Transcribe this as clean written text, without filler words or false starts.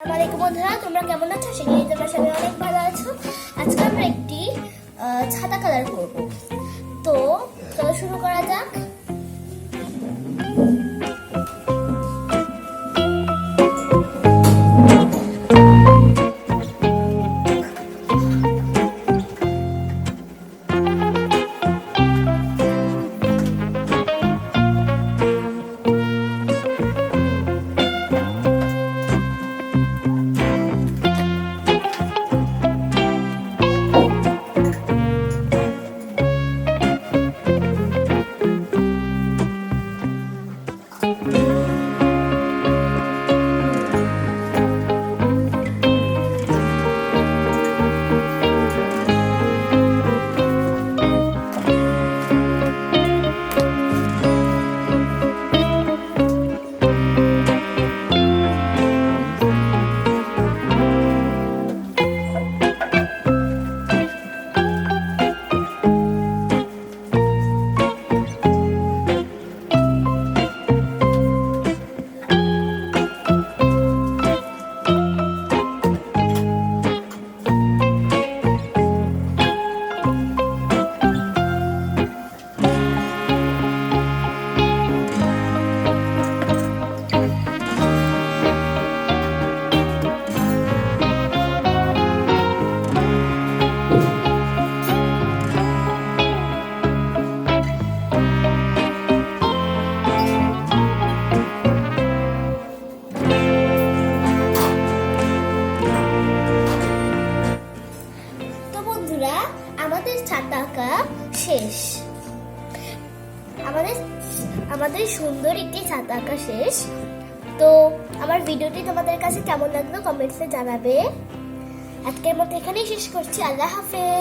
আসসালামু বন্ধুরা, তোমরা কেমন আছো? সেখানে তোমরা সবাই অনেক ভালো আছো। আজকে আমরা একটি ছাতা কালার করব। তো চলো শুরু করা যাক। আমাদের ছাতা আঁকা শেষ। আমাদের সুন্দর একটি ছাতা আঁকা শেষ। তো আমার ভিডিওটি তোমাদের কাছে কেমন লাগলো কমেন্টসে জানাবে। আজকের মতো এখানেই শেষ করছি। আল্লাহ হাফেজ।